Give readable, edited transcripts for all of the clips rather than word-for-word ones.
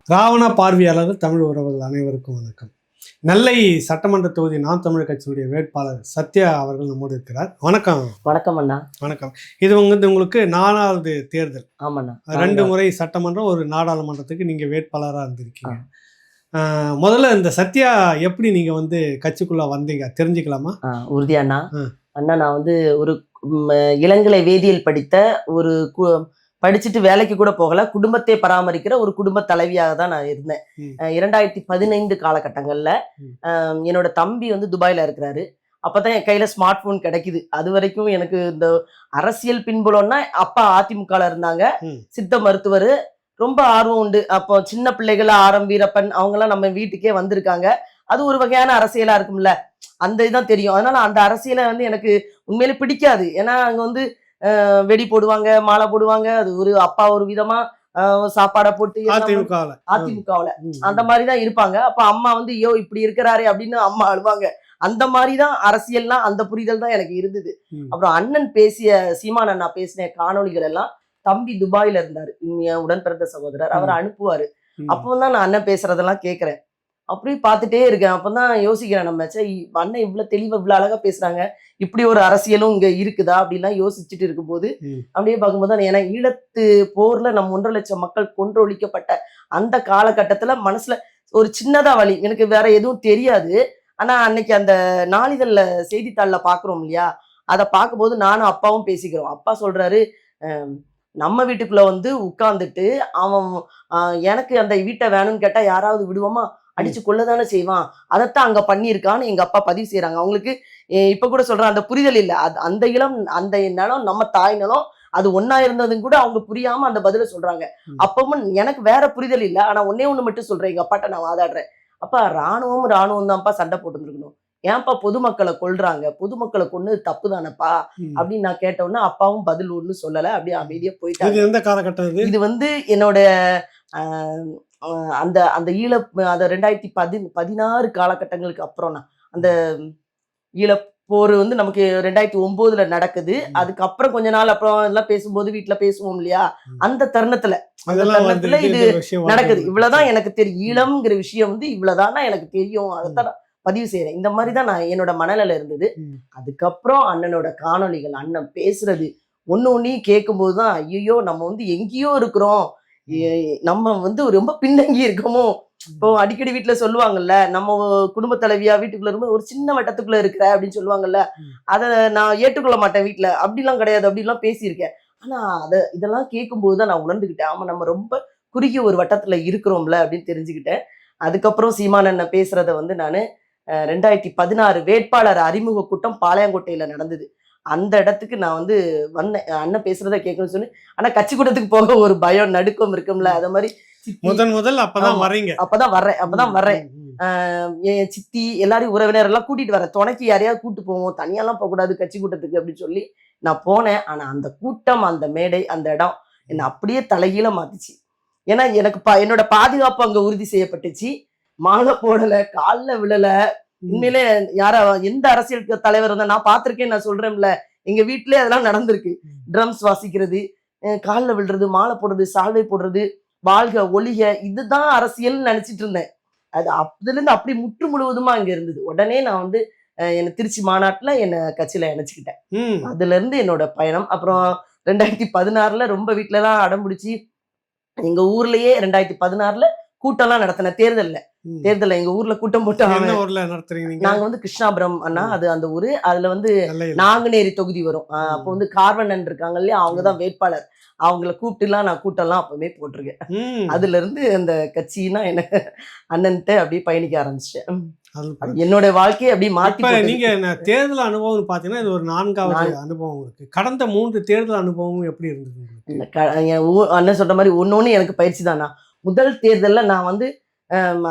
ராவணா பார்வையாளர் தமிழ் உறவுகள் அனைவருக்கும் வணக்கம். நெல்லை சட்டமன்ற தொகுதி நாம் தமிழர் கட்சியுடைய வேட்பாளர் சத்யா அவர்கள் நம்மோடு இருக்கிறார். வணக்கம். வணக்கம் அண்ணா. வணக்கம். இது உங்களுக்கு 4வது தேர்தல். ஆமாண்ணா. 2 முறை சட்டமன்றம், ஒரு நாடாளுமன்றத்துக்கு நீங்க வேட்பாளராக இருந்திருக்கீங்க. முதல்ல இந்த சத்யா எப்படி நீங்க கட்சிக்குள்ள வந்தீங்க தெரிஞ்சுக்கலாமா? உறுதியாண்ணா. அண்ணா, நான் ஒரு இளங்கலை வேதியியல் படித்த ஒரு படிச்சுட்டு வேலைக்கு கூட போகல, குடும்பத்தை பராமரிக்கிற ஒரு குடும்ப தலைவியாக தான் நான் இருந்தேன். 2015 காலகட்டங்கள்ல என்னோட தம்பி துபாயில இருக்கிறாரு. அப்பதான் என் கையில ஸ்மார்ட் போன் கிடைக்குது. அது வரைக்கும் எனக்கு இந்த அரசியல் பின்புலம்னா, அப்பா அதிமுகல இருந்தாங்க, சித்த மருத்துவர், ரொம்ப ஆர்வம் உண்டு. அப்போ சின்ன பிள்ளைகள் வீரப்பன் அவங்க எல்லாம் நம்ம வீட்டுக்கே வந்திருக்காங்க. அது ஒரு வகையான அரசியலா இருக்கும்ல, அந்த இதுதான் தெரியும். அதனால அந்த அரசியலை எனக்கு உண்மையிலே பிடிக்காது. ஏன்னா அங்க வெடி போடுவாங்க, மாலை போடுவாங்க. அது ஒரு அப்பா ஒரு விதமா சாப்பாடை போட்டு அதிமுகவுல அந்த மாதிரிதான் இருப்பாங்க. அப்ப அம்மா ஐயோ இப்படி இருக்கிறாரே அப்படின்னு அம்மா அழுவாங்க. அந்த மாதிரிதான் அரசியல்னா அந்த புரிதல் தான் எனக்கு இருந்தது. அப்புறம் அண்ணன் பேசிய சீமான் அண்ணா பேசின காணொலிகள் எல்லாம், தம்பி துபாயில இருந்தாரு, என் உடன் பிறந்த சகோதரர், அவர் அனுப்புவாரு. அப்பதான் நான் அண்ணன் பேசுறதெல்லாம் கேட்கிறேன். அப்படியே பார்த்துட்டே இருக்கேன். அப்பதான் யோசிக்கிறேன், நம்ம அண்ணன் இவ்வளவு தெளிவா இவ்வளவு அழகா பேசுறாங்க, இப்படி ஒரு அரசியலும் இங்க இருக்குதா அப்படின்லாம் யோசிச்சுட்டு இருக்கும்போது அப்படியே பார்க்கும்போது, ஏன்னா ஈழத்து போர்ல நம்ம 1.5 லட்சம் மக்கள் கொன்றொழிக்கப்பட்ட அந்த காலகட்டத்துல மனசுல ஒரு சின்னதா வலி. எனக்கு வேற எதுவும் தெரியாது. ஆனா அன்னைக்கு அந்த நாளிதழ்ல செய்தித்தாள்ல பாக்குறோம் இல்லையா, அதை பார்க்கும்போது நானும் அப்பாவும் பேசிக்கிறோம். அப்பா சொல்றாரு, நம்ம வீட்டுக்குள்ள உட்கார்ந்துட்டு அவன் எனக்கு அந்த வீட்டை வேணும்னு கேட்டா யாராவது விடுவோமா, அடிச்சு கொள்ளதானே செய்வான், அதைத்தான் அங்க பண்ணியிருக்கான்னு எங்க அப்பா பதிவு செய்யறாங்க. அவங்களுக்கு இப்ப கூட சொல்றான், அந்த புரிதல் இல்ல. அந்த இளம் அந்த நிலம் நம்ம தாய் நிலம், அது ஒன்னா இருந்ததும் கூட அவங்க புரியாம அந்த பதில சொல்றாங்க. அப்பவும் எனக்கு வேற புரிதல் இல்ல. ஆனா ஒண்ணு மட்டும் சொல்றேன், எங்க அப்பாட்ட நான் வாதாடுறேன். அப்பா, ராணுவம் தான்ப்பா சண்டை போட்டுருக்கணும், ஏன்ப்பா பொதுமக்களை கொல்றாங்க, பொதுமக்களை கொண்டு தப்பு தானப்பா அப்படின்னு நான் கேட்டோன்னா அப்பாவும் பதில் ஒண்ணு சொல்லல, அப்படியே அமைதியா போயிட்டாங்க. எந்த காலகட்டம் இது? என்னோட அந்த அந்த ஈழ 2016 காலகட்டங்களுக்கு அப்புறம் அந்த ஈழப்போர் நமக்கு 2009 நடக்குது. அதுக்கப்புறம் கொஞ்ச நாள் அப்புறம் எல்லாம் பேசும்போது வீட்டுல பேசுவோம் இல்லையா, அந்த தருணத்துல இது நடக்குது. இவ்வளவுதான் எனக்கு தெரியும். ஈழம்ங்கிற விஷயம் இவ்வளவுதான் எனக்கு தெரியும், அதைத்தான் பதிவு செய்யறேன். இந்த மாதிரிதான் நான் என்னோட மனநிலை இருந்தது. அதுக்கப்புறம் அண்ணனோட காணொலிகள், அண்ணன் பேசுறது ஒன்னையும் கேட்கும் போதுதான், ஐயோ நம்ம எங்கேயோ இருக்கிறோம், நம்ம ரொம்ப பின்னங்கி இருக்கோமோ. இப்போ அடிக்கடி வீட்டுல சொல்லுவாங்கல்ல, நம்ம குடும்ப தலைவியா வீட்டுக்குள்ள இருக்கும் ஒரு சின்ன வட்டத்துக்குள்ள இருக்கிற அப்படின்னு சொல்லுவாங்கல்ல, அதை நான் ஏற்றுக்கொள்ள மாட்டேன் வீட்டுல. அப்படிலாம் கிடையாது, அப்படிலாம் பேசியிருக்கேன். ஆனா இதெல்லாம் கேட்கும் போதுதான் நான் உணர்ந்துக்கிட்டேன், ஆமா நம்ம ரொம்ப குறுகிய ஒரு வட்டத்துல இருக்கிறோம்ல அப்படின்னு தெரிஞ்சுக்கிட்டேன். அதுக்கப்புறம் சீமான் அண்ணன் பேசுறத நானு 2016 வேட்பாளர் அறிமுக கூட்டம் பாளையங்கோட்டையில நடந்தது. அந்த இடத்துக்கு நான் வந்தேன், அண்ணன் பேசுறத கேட்கணும்னு சொல்லி. ஆனா கட்சி கூட்டத்துக்கு போக ஒரு பயம், நடுக்கம் இருக்கும்ல, அத மாதிரி முதல் அப்பதான் வர்றேன். என் சித்தி எல்லாரையும் உறவினர் எல்லாம் கூட்டிட்டு வரேன், துணைக்கு யாரையாவது கூட்டு போவோம், தனியாலாம் போக கூடாது கட்சி கூட்டத்துக்கு அப்படின்னு சொல்லி நான் போனேன். ஆனா அந்த கூட்டம், அந்த மேடை, அந்த இடம் என்ன அப்படியே தலைகீழ மாத்துச்சு. ஏன்னா எனக்கு என்னோட பாதுகாப்பு அங்க உறுதி செய்யப்பட்டுச்சு. மாலை போடல, காலில் விழல. உண்மையிலே எந்த அரசியல் தலைவர் நான் பார்த்திருக்கேன், நான் சொல்றேன்ல, எங்க வீட்டிலே அதெல்லாம் நடந்திருக்கு. ட்ரம்ஸ் வாசிக்கிறது, காலில் விழுறது, மாலை போடுறது, சால்வை போடுறது, வாழ்க ஒளிக, இதுதான் அரசியல் நினைச்சிட்டு இருந்தேன். அது அதுல இருந்து அப்படி முற்று முழுவதுமா அங்க இருந்தது. உடனே நான் என்ன திருச்சி மாநாட்டுல என்ன கட்சியில இணைச்சுக்கிட்டேன். அதுல இருந்து என்னோட பயணம். அப்புறம் 2016 ரொம்ப வீட்டுல எல்லாம் அடம்பிடிச்சு, எங்க ஊர்லயே 2016 கூட்டம்லாம் நடத்தின. தேர்தல்ல எங்க ஊர்ல கூட்டம் போட்டாங்க. நாங்க கிருஷ்ணாபுரம் அண்ணா, அது அந்த ஊரு. அதுல நாங்குநேரி தொகுதி வரும். அப்போ கார்வண்ணன் இருக்காங்க இல்லையா, அவங்கதான் வேட்பாளர். அவங்கள கூப்பிட்டுலாம் நான் கூட்டம்லாம் அப்பவே போட்டிருக்கேன். அதுல இருந்து அந்த கட்சினா என்ன அண்ணன்ட்ட அப்படியே பயணிக்க ஆரம்பிச்சிட்டேன். என்னோட வாழ்க்கையை அப்படியே மாத்தி. நீங்க தேர்தல் அனுபவம் பாத்தீங்கன்னா இது ஒரு 4வது அனுபவம் இருக்கு. கடந்த 3 தேர்தல் அனுபவம் எப்படி இருந்தது? அண்ணன் சொல்ற மாதிரி ஒன்னொன்னு எனக்கு பயிற்சி தானா. முதல் தேர்தல்ல நான்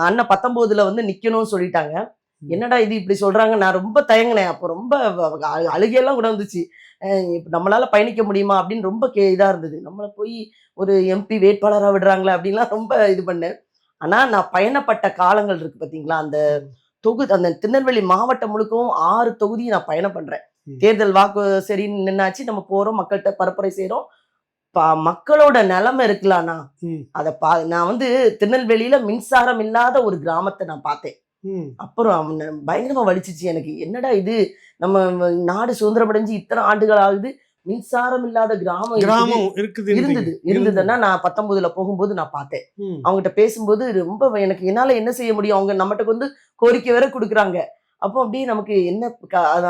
அண்ணன் 19ல நிக்கணும்னு சொல்லிட்டாங்க. என்னடா இது இப்படி சொல்றாங்க, நான் ரொம்ப தயங்கினேன். அப்போ ரொம்ப அழுகையெல்லாம் கூட வந்துச்சு. நம்மளால பயணிக்க முடியுமா அப்படின்னு ரொம்ப இதா இருந்தது. நம்மளை போய் ஒரு எம்பி வேட்பாளராக விடுறாங்களே அப்படின்லாம் ரொம்ப இது பண்ணேன். ஆனா நான் பயணப்பட்ட காலங்கள் இருக்கு பாத்தீங்களா, அந்த அந்த திருநெல்வேலி மாவட்டம் முழுக்கவும் 6 தொகுதியும் நான் பயணம் பண்றேன். தேர்தல் வாக்கு சரின்னு நின்னாச்சு, நம்ம போறோம், மக்கள்கிட்ட பரப்புரை செய்யறோம், மக்களோட நிலைமை இருக்கலாம்னா ம். நான் வந்து திருநெல்வேலியில மின்சாரம் இல்லாத ஒரு கிராமத்தை நான் பார்த்தேன். ம். அப்புறம் பயங்கரமா வலிச்சிச்சு எனக்கு. என்னடா இது, நம்ம நாடு சுதந்திரம் அடைஞ்சு இத்தனை ஆண்டுகள் ஆகுது, மின்சாரம் இல்லாத கிராமம் கிராமம் இருக்குது இருந்ததுன்னா நான் 19ல போகும்போது நான் பார்த்தேன். ம். அவங்ககிட்ட பேசும்போது ரொம்ப எனக்கு என்னால என்ன செய்ய முடியும், அவங்க நம்மகிட்ட வந்து கோரிக்கை வேற கொடுக்குறாங்க. அப்போ அப்படியே நமக்கு என்ன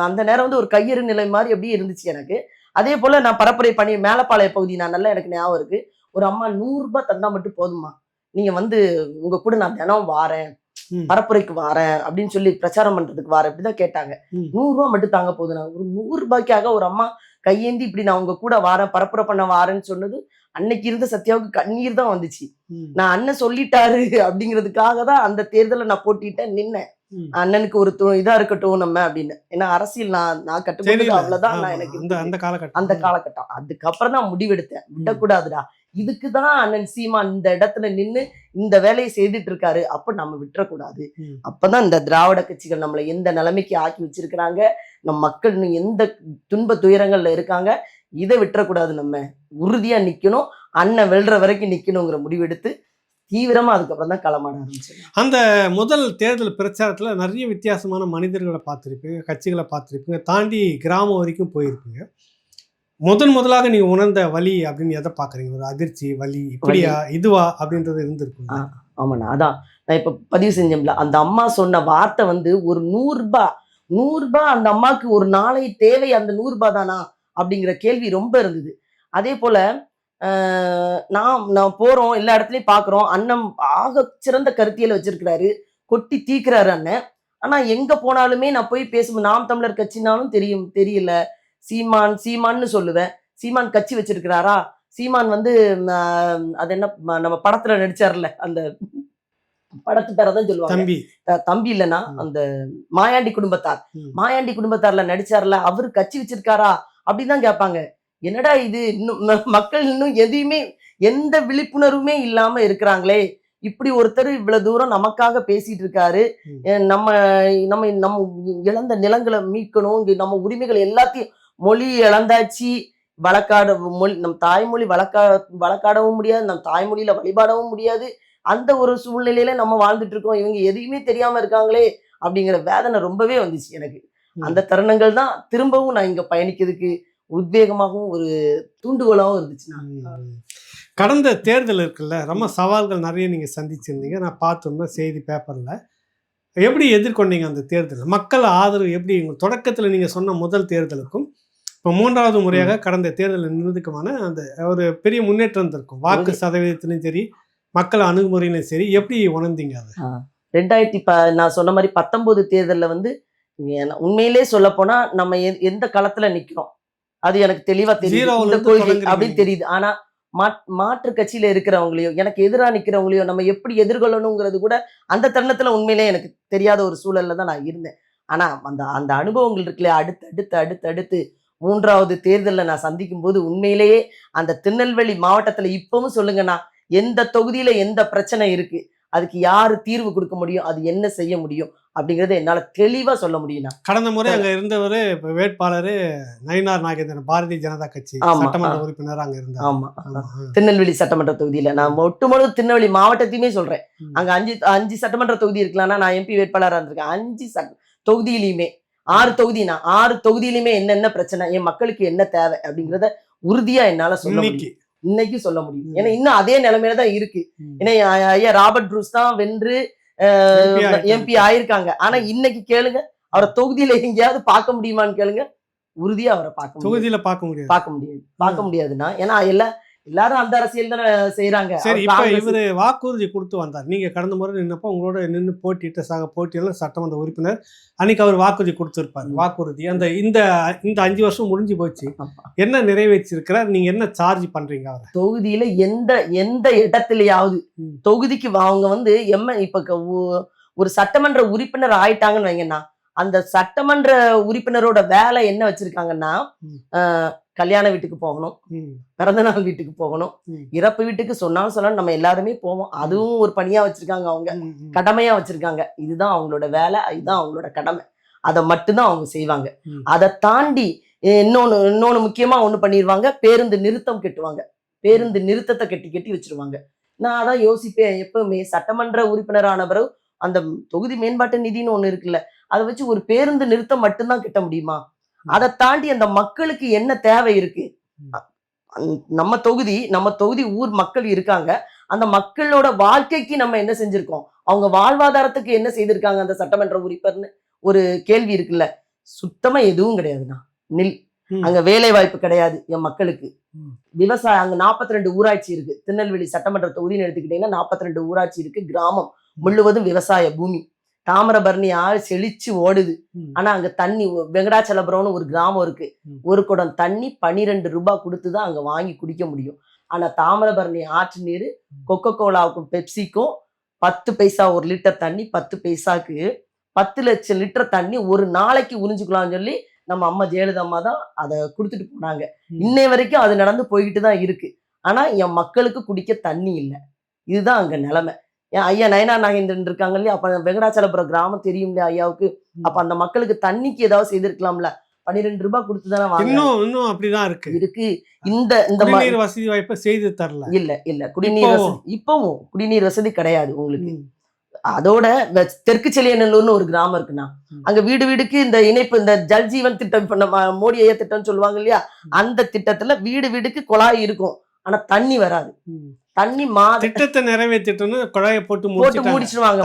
அந்த நேரம் வந்து ஒரு கையறு நிலை மாதிரி அப்படியே இருந்துச்சு எனக்கு. அதே போல நான் பரப்புரை பண்ணி மேலப்பாளைய பகுதி நான் நல்லா எனக்கு ஞாபகம் இருக்கு. ஒரு அம்மா 100 ரூபாய் தந்தா மட்டும் போதுமா, நீங்க வந்து உங்க கூட நான் தினம் வாரேன், ம். பரப்புரைக்கு வாரேன் அப்படின்னு சொல்லி பிரச்சாரம் பண்றதுக்கு வாரேன் இப்படிதான் கேட்டாங்க. ம். 100 ரூபாய் மட்டும் தாங்க போதும். ஒரு 100 ரூபாய்க்காக ஒரு அம்மா கையேந்தி இப்படி நான் உங்க கூட வாரேன், பரப்புரை பண்ண வாரேன்னு சொன்னது அன்னைக்கு இருந்த சத்யாவுக்கு கண்ணீர் தான் வந்துச்சு. ம். நான் அண்ணன் சொல்லிட்டாரு அப்படிங்கிறதுக்காக தான் அந்த தேர்தலை நான் போட்டிட்டேன், நின்னேன். ம். அண்ணனுக்கு ஒரு இதா இருக்கட்டும் நம்ம அப்படின்னு. ஏன்னா அரசியல் நான் கட்டுப்பட்டது தெரியல. அவ்வளவுதான். ஆமா. நான் எனக்கு அந்த இருந்தது. அந்த காலகட்டம். அந்த காலகட்டம். அதுக்கப்புறம் தான் முடிவெடுத்தேன், விடக்கூடாதுடா. இதுக்குதான் அண்ணன் சீமான் இந்த இடத்துல நின்னு இந்த வேலையை செய்துட்டு இருக்காரு, அப்ப நம்ம விட்டுறக்கூடாது. ம். அப்பதான் இந்த திராவிட கட்சிகள் நம்மளை எந்த நிலைமைக்கு ஆக்கி வச்சிருக்கிறாங்க, நம் மக்கள் இன்னும் எந்த துன்ப துயரங்கள்ல இருக்காங்க, இதை விட்டுறக்கூடாது. நம்ம உறுதியா நிக்கணும், அண்ணன் வெல்ற வரைக்கும் நிக்கணுங்கிற முடிவெடுத்து தீவிரமா அதுக்கப்புறம் தான் களமாட ஆரம்பிச்சேன். அந்த முதல் தேர்தல் பிரச்சாரத்துல நிறைய வித்தியாசமான மனிதர்களை பார்த்திருப்பீங்க, கட்சிகளை பார்த்திருப்பீங்க, தாண்டி கிராமம் வரைக்கும் போயிருப்பீங்க. முதலாக நீங்க உணர்ந்த வலி அப்படின்னு எதை பாக்குறீங்க? ஒரு அதிர்ச்சி, வலி, இப்படியா இதுவா அப்படின்றது இருந்திருக்கும். ஆமாண்ணா, அதான் நான் இப்ப பதிவு செஞ்சோம்ல, அந்த அம்மா சொன்ன வார்த்தை வந்து ஒரு 100 ரூபாய் அந்த அம்மாவுக்கு ஒரு நாளை தேவை, அந்த 100 ரூபாய் தானா அப்படிங்கிற கேள்வி ரொம்ப இருந்தது. அதே போல நான் போறோம், எல்லா இடத்துலயும் பாக்குறோம், அண்ணன் ஆக சிறந்த கருத்தியலை வச்சிருக்கிறாரு, கொட்டி தீக்குறாரு அண்ணன். ஆனா எங்க போனாலுமே நான் போய் பேசும்போது நாம் தமிழர் கட்சினாலும் தெரியல, சீமான்னு சொல்லுவேன். சீமான் கட்சி வச்சிருக்கிறாரா, சீமான் வந்து அது என்ன நம்ம படத்துல நடிச்சார்ல, அந்த படத்து பேரதான் சொல்லுவாங்க, தம்பி இல்லைன்னா அந்த மாயாண்டி குடும்பத்தார்ல நடிச்சார்ல, அவரு கட்சி வச்சிருக்காரா அப்படிதான் கேட்பாங்க. என்னடா இது, இன்னும் மக்கள் இன்னும் எதையுமே எந்த விழிப்புணர்வுமே இல்லாம இருக்கிறாங்களே, இப்படி ஒருத்தர் இவ்வளவு தூரம் நமக்காக பேசிட்டு இருக்காரு, நம்ம நம்ம நம்ம இழந்த நிலங்களை மீட்கணும், நம்ம உரிமைகள் எல்லாத்தையும், மொழி இழந்தாச்சு, மொழி நம் தாய்மொழி வழக்காடவும் முடியாது, நம் தாய்மொழியில வழிபாடவும் முடியாது, அந்த ஒரு சூழ்நிலையில நம்ம வாழ்ந்துட்டு இருக்கோம், இவங்க எதையுமே தெரியாம இருக்காங்களே அப்படிங்கிற வேதனை ரொம்பவே வந்துச்சு எனக்கு. அந்த தருணங்கள் தான் திரும்பவும் நான் இங்க பயணிக்கிறதுக்கு உத்வேகமாகவும் ஒரு தூண்டுகோலாகவும் இருந்துச்சுன்னா. கடந்த தேர்தல் இருக்குல்ல, ரொம்ப சவால்கள் நிறைய நீங்க சந்திச்சிருந்தீங்க, நான் பார்த்தோம்னா செய்தி பேப்பர்ல. எப்படி எதிர்கொண்டீங்க அந்த தேர்தல்? மக்கள் ஆதரவு எப்படி? தொடக்கத்துல நீங்க சொன்ன முதல் தேர்தலுக்கும் இப்போ 3வது முறையாக கடந்த தேர்தலில் நின்றதுக்குமான அந்த ஒரு பெரிய முன்னேற்றம் இருக்கும், வாக்கு சதவீதத்திலும் சரி, மக்கள் அணுகுமுறையிலும் சரி, எப்படி உணர்ந்தீங்க அதை? நான் சொன்ன மாதிரி 19 தேர்தலில் வந்து உண்மையிலே சொல்ல போனா நம்ம எந்த களத்துல நிக்கிறோம் அது எனக்கு தெளிவா தெரியுது, இந்த கொள்கை அப்படின்னு தெரியுது. ஆனா மாற்று கட்சியில இருக்கிறவங்களையோ, எனக்கு எதிராக நிக்கிறவங்களையோ நம்ம எப்படி எதிர்கொள்ளணுங்கிறது கூட அந்த தருணத்துல உண்மையிலே எனக்கு தெரியாத ஒரு சூழல்ல தான் நான் இருந்தேன். ஆனா அந்த அனுபவங்கள் இருக்குல்ல, அடுத்து 3வது தேர்தலில் நான் சந்திக்கும் போது உண்மையிலேயே அந்த திருநெல்வேலி மாவட்டத்துல இப்பவும் சொல்லுங்கண்ணா, எந்த தொகுதியில எந்த பிரச்சனை இருக்கு, அதுக்கு யாரு தீர்வு கொடுக்க முடியும், அது என்ன செய்ய முடியும் அப்படிங்கறத என்னால தெளிவா சொல்ல முடியும். கடந்த முறை அங்க இருந்தவரு வேட்பாளரு நயினார் நாகேந்திரன், பாரதிய ஜனதா கட்சி சட்டமன்ற உறுப்பினர் அங்க இருந்தார். ஆமா, திருநெல்வேலி சட்டமன்ற தொகுதியில நான் ஒட்டுமொத்த திருநெல்வேலி மாவட்டத்தையுமே சொல்றேன். அங்க 5 சட்டமன்ற தொகுதி இருக்கலாம்னா நான் எம்பி வேட்பாளராக இருந்திருக்கேன். 5 தொகுதியிலுமே 6 தொகுதியிலுமே என்னென்ன பிரச்சனை, என் மக்களுக்கு என்ன தேவை அப்படிங்கிறத உறுதியா என்னால சொல்ல முடியும், இன்னைக்கு சொல்ல முடியும். ஏன்னா இன்னும் அதே நிலைமையில தான் இருக்கு. ஏன்னா ஐயா ராபர்ட் ப்ரூஸ் தான் வென்று எம்பி ஆயிருக்காங்க. ஆனா இன்னைக்கு கேளுங்க, அவரை தொகுதியில எங்கேயாவது பார்க்க முடியுமான்னு கேளுங்க, உறுதியா அவரை பார்க்க முடியாதுன்னா, ஏன்னா எல்லாரும் அந்த அரசியல் தானே செய்யறாங்க. சரி, இப்ப இவரு வாக்குறுதி கொடுத்து வந்தார், நீங்க கடந்த முறை நின்னப்போ உங்களோட நின்று போட்டியில சட்டமன்ற உறுப்பினர், அன்னைக்கு அவர் வாக்குறுதி கொடுத்திருப்பாரு. வாக்குறுதி இந்த 5 வருஷம் முடிஞ்சு போச்சு, என்ன நிறைவேற்றிருக்கிறார்? நீங்க என்ன சார்ஜ் பண்றீங்க அவரை? தொகுதியில எந்த இடத்துலயாவது தொகுதிக்கு அவங்க வந்து இப்ப ஒரு சட்டமன்ற உறுப்பினர் ஆயிட்டாங்கன்னு வைங்கன்னா, அந்த சட்டமன்ற உறுப்பினரோட வேலை என்ன வச்சிருக்காங்கன்னா, கல்யாண வீட்டுக்கு போகணும், பிறந்த நாள் வீட்டுக்கு போகணும், இறப்பு வீட்டுக்கு சொன்னாலும் நம்ம எல்லாருமே போவோம். அதுவும் ஒரு பணியா வச்சிருக்காங்க, அவங்க கடமையா வச்சிருக்காங்க. இதுதான் அவங்களோட வேலை, இதுதான் அவங்களோட கடமை, அதை மட்டும்தான் அவங்க செய்வாங்க. அதை தாண்டி இன்னொன்னு முக்கியமா ஒண்ணு பண்ணிடுவாங்க, பேருந்து நிறுத்தம் கட்டுவாங்க. பேருந்து நிறுத்தத்தை கட்டி கட்டி வச்சிருவாங்க. நான் அதான் யோசிப்பேன் எப்பவுமே, சட்டமன்ற உறுப்பினரான பிறகு அந்த தொகுதி மேம்பாட்டு நிதின்னு ஒண்ணு இருக்குல்ல, அதை வச்சு ஒரு பேருந்து நிறுத்தம் மட்டும்தான் கட்ட முடியுமா? அதை தாண்டி அந்த மக்களுக்கு என்ன தேவை இருக்கு? நம்ம தொகுதி ஊர் மக்கள் இருக்காங்க. அந்த மக்களோட வாழ்க்கைக்கு நம்ம என்ன செஞ்சிருக்கோம்? அவங்க வாழ்வாதாரத்துக்கு என்ன செய்திருக்காங்க அந்த சட்டமன்ற உறுப்பினர்னு ஒரு கேள்வி இருக்குல்ல. சுத்தமா எதுவும் கிடையாதுண்ணா. நில். அங்க வேலை வாய்ப்பு கிடையாது என் மக்களுக்கு. விவசாயம் அங்க 42 ஊராட்சி இருக்கு. திருநெல்வேலி சட்டமன்ற தொகுதின்னு எடுத்துக்கிட்டீங்கன்னா 42 ஊராட்சி இருக்கு. கிராமம் முழுவதும் விவசாய பூமி. தாமிரபரணி ஆறு செழிச்சு ஓடுது. ஆனா அங்க தண்ணி வெங்கடாச்சலபுரம்னு ஒரு கிராமம் இருக்கு. ஒரு குடம் தண்ணி 12 ரூபாய் கொடுத்துதான் அங்க வாங்கி குடிக்க முடியும். ஆனா தாமிரபரணி ஆற்று நீர் கொக்கோ கோலாவுக்கும் பெப்சிக்கும் 10 பைசா ஒரு லிட்டர் தண்ணி, 10 பைசாக்கு 10 லட்சம் லிட்டர் தண்ணி ஒரு நாளைக்கு உறிஞ்சுக்கலாம்னு சொல்லி நம்ம அம்மா ஜெயலலிதா அம்மா தான் அதை கொடுத்துட்டு போனாங்க. இன்னை வரைக்கும் அது நடந்து போய்கிட்டு தான் இருக்கு. ஆனா என் மக்களுக்கு குடிக்க தண்ணி இல்லை. இதுதான் அங்க நிலைமை. என் ஐயா நயனா நாகேந்திரன் இருக்காங்க இல்லையா, அப்ப வெங்கடாச்சலபுரம் கிராமம் தெரியும் இல்லையா ஐயாவுக்கு. அப்ப அந்த மக்களுக்கு தண்ணிக்கு ஏதாவது செய்திருக்கலாம்ல. 12 ரூபாய் கொடுத்துதானே வாங்க. இன்னும் அப்படிதான் இருக்கு. இந்த குடிநீர் வசதி வாய்ப்பை செய்து தரல. இல்ல குடிநீர் வசதி இப்பவும் குடிநீர் வசதி கிடையாது உங்களுக்கு. அதோட தெற்கு செலியநல்லூர்னு ஒரு கிராமம் இருக்குண்ணா. அங்க வீடு வீடுக்கு இந்த இணைப்பு, இந்த ஜல்ஜீவன் திட்டம், இப்ப நம்ம மோடி ஐயா திட்டம்னு சொல்லுவாங்க இல்லையா, அந்த திட்டத்துல வீடு வீடுக்கு குழாய் இருக்கும். ஆனா தண்ணி வராது. தண்ணி திட்டத்தை நிறைவேற்றிட்டோம்னு குழாயை போட்டு முடிச்சிருவாங்க.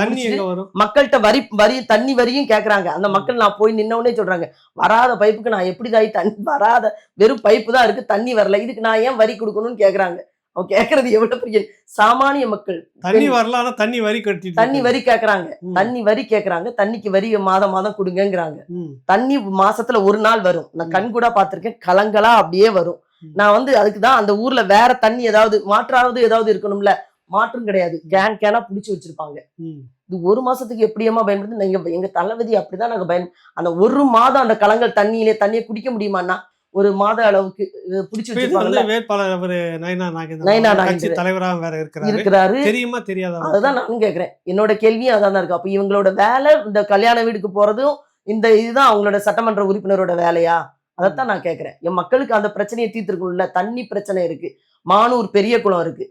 மக்கள்கிட்ட வரி தண்ணி வரியும் கேக்குறாங்க. அந்த மக்கள் நான் போய் நின்னவுடனே சொல்றாங்க, வராத பைப்புக்கு நான் எப்படி தாய் தண்ணி வராத வெறும் பைப்பு தான் இருக்கு, தண்ணி வரல, இதுக்கு நான் ஏன் வரி கொடுக்கணும்னு கேக்குறாங்க. அவன் கேக்குறது எவ்வளவு பெரிய சாமானிய மக்கள். தண்ணி வரல, ஆனா தண்ணி வரி கேக்குறாங்க. தண்ணிக்கு வரி மாதம் மாதம் கொடுங்கங்கிறாங்க. தண்ணி மாசத்துல ஒரு நாள் வரும். நான் கண் கூட பாத்திருக்கேன். கலங்களா அப்படியே வரும். நான் அதுக்குதான் அந்த ஊர்ல வேற தண்ணி ஏதாவது ஏதாவது இருக்கணும்ல, மாற்றும் கிடையாது. கேனா புடிச்சு வச்சிருப்பாங்க. இது ஒரு மாசத்துக்கு எப்படியமா பயன்படுது. எங்க தளபதி அப்படிதான் நாங்க அந்த ஒரு மாதம் அந்த கலங்கள் தண்ணியை குடிக்க முடியுமாண்ணா? ஒரு மாத அளவுக்கு புடிச்சு வச்சிருப்பாங்க. வேட்பாளர் அவரு நயனா நாகேந்திரன் தலைவராக வேற இருக்கிறாரு. தெரியுமா தெரியாதா? அதுதான் நானும் கேக்குறேன். என்னோட கேள்வியும் அதான் இருக்கு. அப்ப இவங்களோட வேலை இந்த கல்யாண வீடுக்கு போறதும் இதுதான் அவங்களோட சட்டமன்ற உறுப்பினரோட வேலையா? அதைத்தான் நான் கேட்கிறேன். என் மக்களுக்கு அந்த பிரச்சனையை தீர்த்திருக்கணும்ல. தண்ணி பிரச்சனை இருக்கு. மானூர் பெரிய குளம் இருக்கு.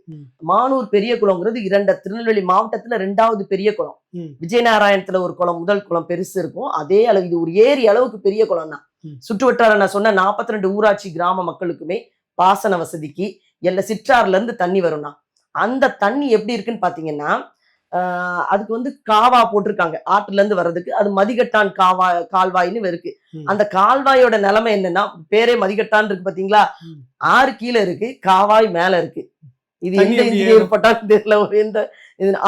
மானூர் பெரிய குளம்ங்கிறது திருநெல்வேலி மாவட்டத்துல 2வது பெரிய குளம். விஜயநாராயணத்துல ஒரு குளம், முதல் குளம் பெருசு இருக்கும். அதே அளவு இது ஒரு ஏரி அளவுக்கு பெரிய குளம் தான். சுற்று வட்டார நான் சொன்ன 42 ஊராட்சி கிராம மக்களுக்குமே பாசன வசதிக்கு சிற்றாறுல இருந்து தண்ணி வரும்னா, அந்த தண்ணி எப்படி இருக்குன்னு பாத்தீங்கன்னா, அதுக்கு காவா போட்டிருக்காங்க ஆற்றுல இருந்து வர்றதுக்கு. அது மதிகட்டான் கால்வாய்னு இருக்கு. அந்த கால்வாயோட நிலைமை என்னன்னா, பேரே மதிகட்டான் இருக்கு பாத்தீங்களா, ஆறு கீழே இருக்கு, காவாய் மேல இருக்கு. இது எந்த இன்ஜினியர் பட்டாலும் தெரியல,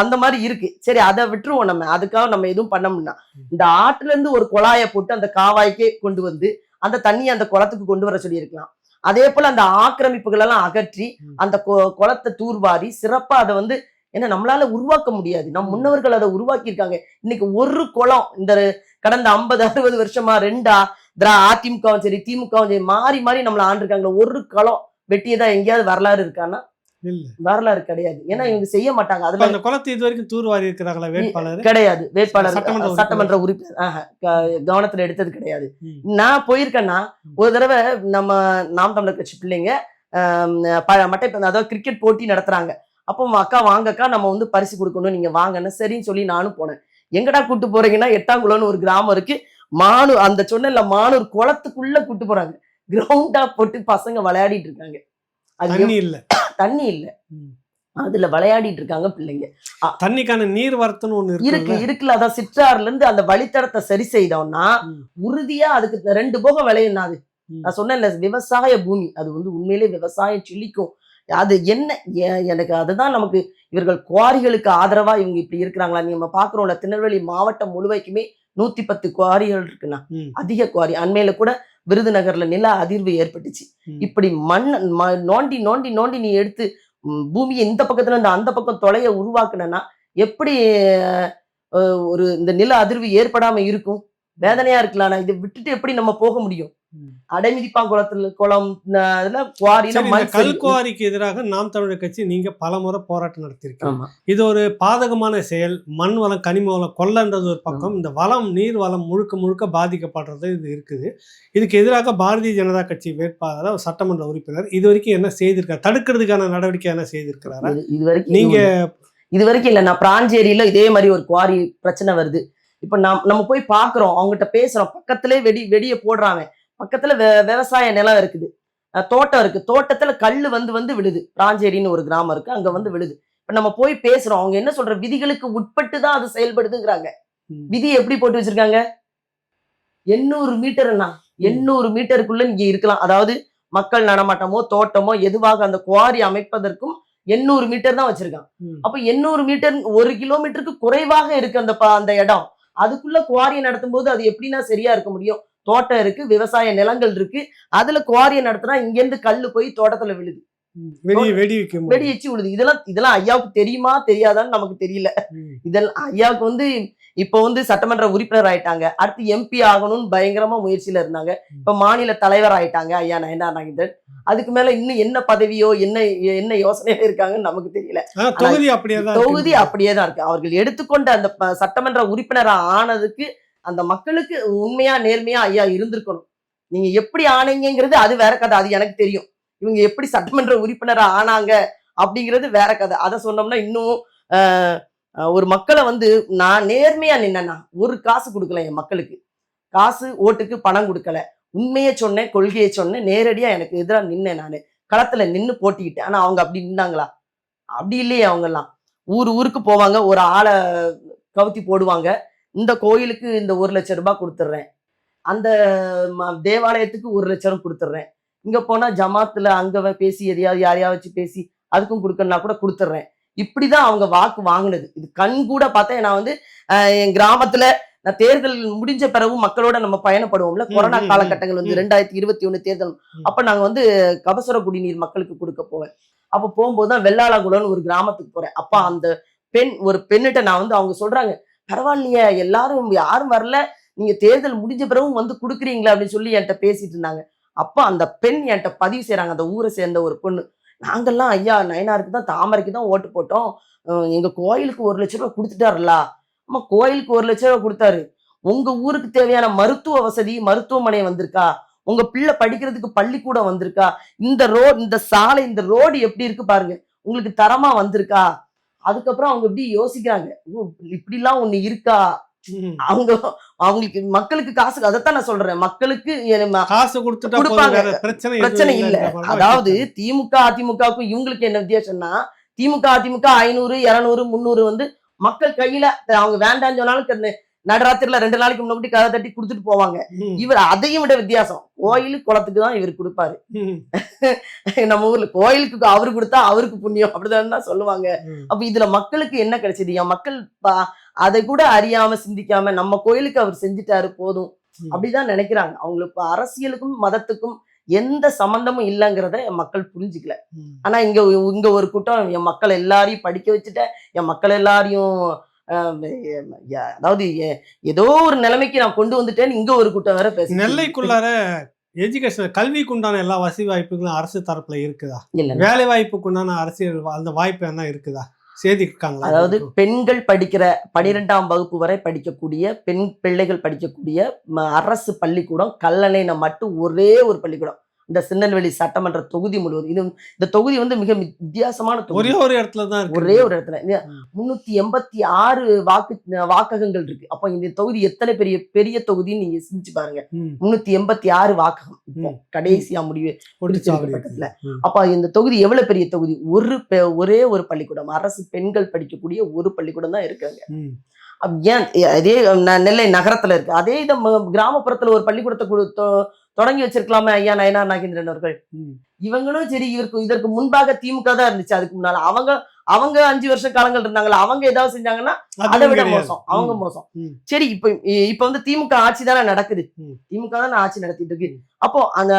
அந்த மாதிரி இருக்கு. சரி, அதை விட்டுருவோம். நம்ம அதுக்காக நம்ம எதுவும் பண்ண முடியும். இந்த ஆற்றுல இருந்து ஒரு குழாயை போட்டு அந்த காவாய்க்கே கொண்டு வந்து அந்த தண்ணியை அந்த குளத்துக்கு கொண்டு வர சொல்லி இருக்கலாம். அதே போல அந்த ஆக்கிரமிப்புகள் எல்லாம் அகற்றி அந்த குளத்தை தூர்வாரி சிறப்பா அதை ஏன்னா நம்மளால உருவாக்க முடியாது. நம் முன்னவர்கள் அதை உருவாக்கி இருக்காங்க. இன்னைக்கு ஒரு குளம் இந்த கடந்த 50-60 வருஷமா அதிமுகவும் சரி திமுகவும் சரி மாறி மாறி நம்மள ஆண்டிருக்காங்க. ஒரு குளம் வெட்டியதா எங்கேயாவது வரலாறு இருக்கான்னா? வரலாறு கிடையாது. ஏன்னா இவங்க செய்ய மாட்டாங்க. அதுல அந்த குளத்தை இது வரைக்கும் தூர்வாரி இருக்கிறாங்களா? வேட்பாளர் கிடையாது. வேட்பாளர் சட்டமன்ற உறுப்பினர் கவனத்துல எடுத்தது கிடையாது. நான் போயிருக்கேன்னா ஒரு தடவை நம்ம நாம் தமிழர் கட்சி பிள்ளைங்க மட்டைப்பந்து அதாவது கிரிக்கெட் போட்டி நடத்துறாங்க. அப்போ அக்கா வாங்கக்கா நம்ம பரிசு கொடுக்கணும், நீங்க வாங்கன்னு சரின்னு சொல்லி நானும் போனேன். எங்கடா கூட்டு போறீங்கன்னா, எட்டாங்குளம்னு ஒரு கிராமம் இருக்கு. அந்த சொன்ன மானூர் குளத்துக்குள்ள கூட்டு போறாங்க. கிரவுண்டா போட்டு பசங்க விளையாடிட்டு இருக்காங்க. தண்ணி இல்ல அதுல விளையாடிட்டு இருக்காங்க பிள்ளைங்க. தண்ணிக்கான நீர் வரத்துன்னு ஒண்ணு இருக்குல்ல. அதான் சிற்றாறுல இருந்து அந்த வழித்தடத்தை சரி செய்தோம்னா உறுதியா அதுக்கு 2 போகம் விளையும். அது நான் சொன்னேன்ல, விவசாய பூமி. அது உண்மையிலே விவசாயம் செழிக்கும். அது என்ன எனக்கு அதுதான் நமக்கு இவர்கள் குவாரிகளுக்கு ஆதரவா இவங்க இப்படி இருக்கிறாங்களா? நம்ம பாக்குறோம்ல, திருநெல்வேலி மாவட்டம் முழுவைக்குமே 110 குவாரிகள் இருக்குண்ணா. அதிக குவாரி. அண்மையில கூட விருதுநகர்ல நில அதிர்வு ஏற்பட்டுச்சு. இப்படி நோண்டி நோண்டி நோண்டி நீ எடுத்து பூமியை இந்த பக்கத்துல இருந்து அந்த பக்கம் தொலைய உருவாக்குனா எப்படி ஒரு இந்த நில அதிர்வு ஏற்படாம இருக்கும்? வேதனையா இருக்கலாம். இதை விட்டுட்டு எப்படி நம்ம போக முடியும்? அடைமிதிப்பான் குளம் இதுல குவாரியில சரி, இந்த மண் சரி. கல்குவாரிக்கு எதிராக நாம் தமிழர் கட்சி நீங்க பலமுறை போராட்டம் நடத்தியிருக்கீங்க. ஆமா இது ஒரு பாதகமான செயல். மண் வளம், கனிம வளம் கொள்ளன்றது ஒரு பக்கம். ஆமா. இந்த வளம், நீர் வளம் முழுக்க முழுக்க பாதிக்கப்படுறது இது இருக்குது. இதுக்கு எதிராக பாரதிய ஜனதா கட்சி வேட்பாளர், ஒரு சட்டமன்ற உறுப்பினர் இது வரைக்கும் என்ன செய்திருக்காரு? தடுக்கிறதுக்கான நடவடிக்கை என்ன செய்திருக்கிறாரா? இது வரைக்கும் நீங்க இது வரைக்கும் இல்ல. நான் பிராஞ்சேரியில இதே மாதிரி ஒரு குவாரி பிரச்சனை வருது. இப்ப நம்ம போய் பாக்குறோம், அவங்ககிட்ட பேசுறோம். பக்கத்திலே வெடிய போடுறாங்க. பக்கத்துல விவசாய நிலம் இருக்குது, தோட்டம் இருக்கு. தோட்டத்துல கல்லு வந்து விழுது. பிராஞ்சேரின்னு ஒரு கிராமம் இருக்கு, அங்க வந்து விழுது. இப்ப நம்ம போய் பேசுறோம், அவங்க என்ன சொல்ற, விதிகளுக்கு உட்பட்டு தான் அது செயல்படுதுங்கிறாங்க. விதி எப்படி போட்டு வச்சிருக்காங்க? 800 மீட்டர்னா 800 மீட்டருக்குள்ள நீங்க இருக்கலாம். அதாவது மக்கள் நடமாட்டமோ தோட்டமோ எதுவாக அந்த குவாரி அமைப்பதற்கும் 800 மீட்டர் தான் வச்சிருக்கான். அப்ப 800 மீட்டர் 1 கிலோமீட்டருக்கு குறைவாக இருக்கு அந்த இடம். அதுக்குள்ள குவாரியை நடத்தும் போது அது எப்படின்னா சரியா இருக்க முடியும்? தோட்டம் இருக்கு, விவசாய நிலங்கள் இருக்கு, அதுல குவாரியை நடத்தினா இங்க இருந்து கல்லு போய் தோட்டத்துல விழுது, வெடி வச்சு விழுது. இதெல்லாம் ஐயாவுக்கு தெரியுமா தெரியாதான்னு நமக்கு தெரியல. இதெல்லாம் ஐயாவுக்கு இப்ப சட்டமன்ற உறுப்பினர் ஆயிட்டாங்க. அடுத்து எம்பி ஆகணும்னு பயங்கரமா முயற்சியில இருந்தாங்க. இப்ப மாநில தலைவர் ஆயிட்டாங்க ஐயா நயனார் நாகேந்திரன். அதுக்கு மேல இன்னும் என்ன பதவியோ என்ன யோசனையில இருக்காங்கன்னு நமக்கு தெரியல. தொகுதி அப்படியேதான் இருக்கு. அவர்கள் எடுத்துக்கொண்ட அந்த சட்டமன்ற உறுப்பினரா ஆனதுக்கு அந்த மக்களுக்கு உண்மையா நேர்மையா ஐயா இருந்திருக்கணும். நீங்க எப்படி ஆனீங்கிறது அது வேற கதை, அது எனக்கு தெரியும். இவங்க எப்படி சட்டமன்ற உறுப்பினரா ஆனாங்க அப்படிங்கிறது வேற கதை. அதை சொன்னோம்னா இன்னும் ஒரு மக்களை நான் நேர்மையா நின்னா ஒரு காசு கொடுக்கல என் மக்களுக்கு. காசு ஓட்டுக்கு பணம் கொடுக்கல. உண்மையை சொன்னேன், கொள்கையை சொன்னேன், நேரடியா எனக்கு எதிராக நின்னேன். நான் களத்துல நின்னு போட்டிக்கிட்டேன். ஆனா அவங்க அப்படி நின்னாங்களா? அப்படி இல்லையே. அவங்க எல்லாம் ஊருக்கு போவாங்க, ஒரு ஆளை கவுத்தி போடுவாங்க. இந்த கோயிலுக்கு இந்த 1 லட்சம் ரூபாய் கொடுத்துட்றேன், அந்த தேவாலயத்துக்கு 1 லட்சம் கொடுத்துட்றேன், இங்க போனா ஜமாத்துல அங்க பேசி எதையாவது யாரையாவது வச்சு பேசி அதுக்கும் கொடுக்கணும்னா கூட கொடுத்துட்றேன். இப்படிதான் அவங்க வாக்கு வாங்கினது. இது கண் கூட பார்த்தேன். நான் என் கிராமத்துல நான் தேர்தல் முடிஞ்ச பிறகு மக்களோட நம்ம பயணப்படுவோம்ல, கொரோனா காலகட்டங்கள் 2021 தேர்தல். அப்ப நாங்க கபசுர குடிநீர் மக்களுக்கு கொடுக்க போவேன். அப்ப போகும்போதுதான் வெள்ளாளகுளம்னு ஒரு கிராமத்துக்கு போறேன். அப்ப அந்த ஒரு பெண்ணிட்ட நான் அவங்க சொல்றாங்க, பரவாயில்லையே எல்லாரும் யாரும் வரல, நீங்க தேர்தல் முடிஞ்ச பிறகும் கொடுக்குறீங்களா அப்படின்னு சொல்லி என்கிட்ட பேசிட்டு இருந்தாங்க. அப்ப அந்த பெண் என்கிட்ட பதிவு செய்யறாங்க, அந்த ஊரை சேர்ந்த ஒரு பொண்ணு. நாங்கெல்லாம் ஐயா நயனாருக்கு தான், தாமரைக்கு தான் ஓட்டு போட்டோம், எங்க கோயிலுக்கு 1 லட்சம் ரூபாய் கொடுத்துட்டாருல. ஆமா, கோயிலுக்கு 1 லட்சம் ரூபாய் கொடுத்தாரு. உங்க ஊருக்கு தேவையான மருத்துவ வசதி, மருத்துவமனை வந்திருக்கா? உங்க பிள்ளை படிக்கிறதுக்கு பள்ளிக்கூடம் வந்திருக்கா? இந்த சாலை, இந்த ரோடு எப்படி இருக்கு பாருங்க, உங்களுக்கு தரமா வந்திருக்கா? அதுக்கப்புறம் அவங்க எப்படி யோசிக்கிறாங்க, இப்படி எல்லாம் ஒண்ணு இருக்கா? அவங்களுக்கு மக்களுக்கு காசு, அதைத்தான் நான் சொல்றேன், மக்களுக்கு காசு கொடுப்பாங்க, பிரச்சனை இல்ல. அதாவது திமுக அதிமுகவுக்கும் இவங்களுக்கு என்ன வித்தியாசம்னா, திமுக அதிமுக 500 200 300 மக்கள் கையில அவங்க வேண்டாம்னு சொன்னாலும் நடராத்திரில 2 நாளைக்கு முன்னாடி கதை தட்டி கொடுத்துட்டு போவாங்க. இவர் அதையும் விட வித்தியாசம், கோயிலுக்கு குளத்துக்கு தான் இவர் கொடுப்பாரு. நம்ம ஊர்ல கோயிலுக்கு அவரு கொடுத்தா அவருக்கு புண்ணியம், அப்படிதான் சொல்லுவாங்க. அப்ப இதுல மக்களுக்கு என்ன கிடைச்சது? என் மக்கள் அதை கூட அறியாம சிந்திக்காம நம்ம கோயிலுக்கு அவர் செஞ்சுட்டாரு போதும் அப்படிதான் நினைக்கிறாங்க. அவங்களுக்கு அரசியலுக்கும் மதத்துக்கும் எந்த சம்பந்தமும் இல்லைங்கிறத என் மக்கள் புரிஞ்சுக்கல. ஆனா இங்க ஒரு கூட்டம் என் மக்கள் எல்லாரையும் படிக்க வச்சுட்டேன், என் மக்கள் எல்லாரையும் அதாவது ஏதோ ஒரு நிலைமைக்கு நான் கொண்டு வந்துட்டேன்னு இங்க ஒரு கூட்டம் வேற பேச. நெல்லைக்குள்ளார எஜுகேஷன் கல்விக்கு உண்டான எல்லா வசதி வாய்ப்புகளும் அரசு தரப்புல இருக்குதா? வேலை வாய்ப்புக்கு உண்டான அரசியல் அந்த வாய்ப்பு என்ன இருக்குதா? செய்திருக்காங்களா? அதாவது பெண்கள் படிக்கிற 12ஆம் வகுப்பு வரை படிக்கக்கூடிய பெண் பிள்ளைகள் படிக்கக்கூடிய அரசு பள்ளிக்கூடம் கல்லணையில மட்டும் ஒரே ஒரு பள்ளிக்கூடம், இந்த திருநெல்வேலி சட்டமன்ற தொகுதி முழுவதும். இந்த தொகுதி மிக வித்தியாசமான தொகுதி. ஒரே ஒரு இடத்துல தான், ஒரே ஒரு இடத்துல 386 வாக்ககங்கள் இருக்கு. அப்ப இந்த தொகுதி எத்தனை பெரிய தொகுதின்னு நீங்க சிந்திச்சு பாருங்க. 386 வாக்ககம் இப்போ கடைசியா முடிவு பக்கத்துல. அப்ப இந்த தொகுதி எவ்வளவு பெரிய தொகுதி? ஒரே ஒரு பள்ளிக்கூடம், அரசு பெண்கள் படிக்கக்கூடிய ஒரு பள்ளிக்கூடம் தான் இருக்காங்க. ஏன் அதே நெல்லை நகரத்துல இருக்கு, அதே இதை கிராமப்புறத்துல ஒரு பள்ளிக்கூடத்தை தொடங்கி வச்சிருக்கலாமே ஐயா நயனார் நாகேந்திரன் அவர்கள். இவங்களும் சரி, இதற்கு முன்பாக திமுக தான் இருந்துச்சு. அதுக்கு முன்னால அவங்க 5 வருஷ காலங்கள் இருந்தாங்களா, அவங்க ஏதாவது செஞ்சாங்கன்னா அதை விட மோசம், அவங்க மோசம். சரி, இப்ப திமுக ஆட்சி தானே நடக்குது, திமுக தானே ஆட்சி நடத்திட்டு இருக்கு. அப்போ அந்த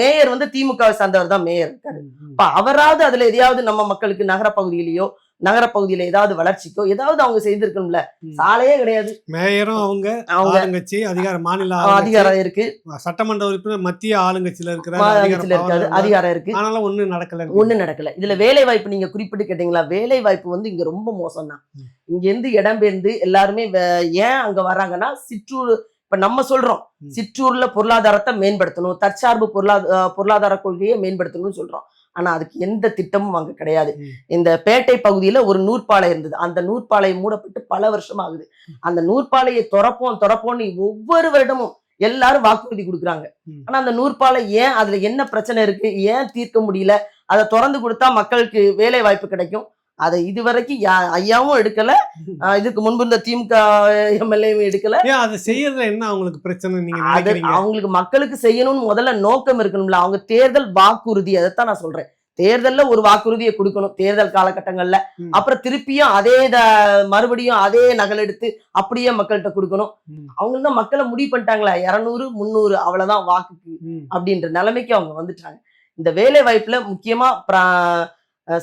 மேயர் திமுக சார்ந்தவர் தான் மேயர் இருக்காரு. அப்ப அவராவது அதுல எதையாவது நம்ம மக்களுக்கு நகர பகுதியிலேயோ நகரப்பகுதியில ஏதாவது வளர்ச்சிக்கோ ஏதாவது அவங்க செய்திருக்கணும்ல. சாலையே கிடையாது. மேயரும் அவங்க அவங்க ஆளுங்கட்சி மாநில ஆளுங்கட்சி, அதிகாரம் இருக்கு, சட்டமன்ற உறுப்பினர் மத்திய ஆளுங்கட்சியில இருக்கிற மாநிலத்துல இருக்காது, அதிகாரம் இருக்கு, ஆனாலும் ஒண்ணும் நடக்கல. ஒண்ணும் நடக்கல. இதுல வேலை வாய்ப்பு நீங்க குறிப்பிட்டு கேட்டீங்களா? வேலை வாய்ப்பு வந்து இங்க ரொம்ப மோசம் தான். இங்க இருந்து இடம்பெயர்ந்து எல்லாருமே ஏன் அங்க வர்றாங்கன்னா, சிற்றூர் இப்ப நம்ம சொல்றோம் சிற்றூர்ல பொருளாதாரத்தை மேம்படுத்தணும், தற்சார்பு பொருளாதார கொள்கையை மேம்படுத்தணும்னு சொல்றோம். ஆனா அதுக்கு எந்த திட்டமும் அங்க கிடையாது. இந்த பேட்டை பகுதியில ஒரு நூற்பாலை இருந்தது. அந்த நூற்பாலை மூடப்பட்டு பல வருஷம் ஆகுது. அந்த நூற்பாலையை திறப்போம்னு ஒவ்வொரு வருடமும் எல்லாரும் வாக்குறுதி கொடுக்குறாங்க. ஆனா அந்த நூற்பாலை ஏன், அதுல என்ன பிரச்சனை இருக்கு, ஏன் தீர்க்க முடியல? அதை திறந்து கொடுத்தா மக்களுக்கு வேலை வாய்ப்பு கிடைக்கும். அதை இதுவரைக்கும் ஐயாவும் எடுக்கல, இதுக்கு முன்பு இந்த திமுக எம்எல்ஏவும் எடுக்கல. அதை செய்யறதுல என்ன அவங்களுக்கு பிரச்சனை நீங்க அது அவங்களுக்கு மக்களுக்கு செய்யணும்னு முதல்ல நோக்கம் இருக்கணும்ல. அவங்க தேர்தல் வாக்குறுதி, அதைத்தான் நான் சொல்றேன். தேர்தல்ல ஒரு வாக்குறுதியை கொடுக்கணும் தேர்தல் காலகட்டங்கள்ல. அப்புறம் திருப்பியும் அதே மறுபடியும் அதே நகல் எடுத்து அப்படியே மக்கள்கிட்ட கொடுக்கணும். அவங்க தான் மக்களை முடிவு பண்ணிட்டாங்களா, 200 300 அவ்வளவுதான் வாக்குக்கு அப்படின்ற நிலைமைக்கு அவங்க வந்துட்டாங்க. இந்த வேலை வாய்ப்புல முக்கியமா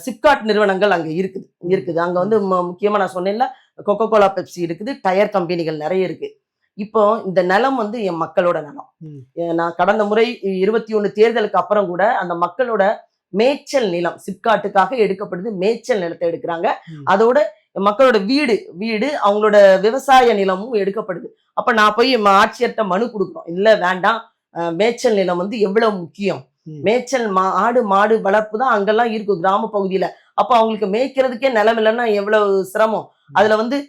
சிப்காட் நிறுவனங்கள் அங்க இருக்குது. அங்க வந்து முக்கியமா நான் சொன்னேன்ல, கொக்கோ கோலா, பெப்சி இருக்குது, டயர் கம்பெனிகள் நிறைய இருக்கு. இப்போ இந்த நிலம் வந்து என் மக்களோட நிலம். நான் கடந்த முறை 21 தேர்தலுக்கு அப்புறம் கூட அந்த மக்களோட மேய்ச்சல் நிலம் சிப்காட்டுக்காக எடுக்கப்படுது. மேய்ச்சல் நிலத்தை எடுக்கிறாங்க. அதோட மக்களோட வீடு அவங்களோட விவசாய நிலமும் எடுக்கப்படுது. அப்ப நான் போய் ஆட்சியர்கிட்ட மனு கொடுக்குறோம், இல்ல வேண்டாம், மேய்ச்சல் நிலம் வந்து எவ்வளவு முக்கியம், மேய்ச்சல் ஆடு மாடு வளர்ப்பு தான் அங்கெல்லாம் இருக்கும் கிராம பகுதியில. அப்ப அவங்களுக்கு மேய்க்கிறதுக்கே நிலம் இல்லைன்னா எவ்வளவு சிரமம். அதுல வந்து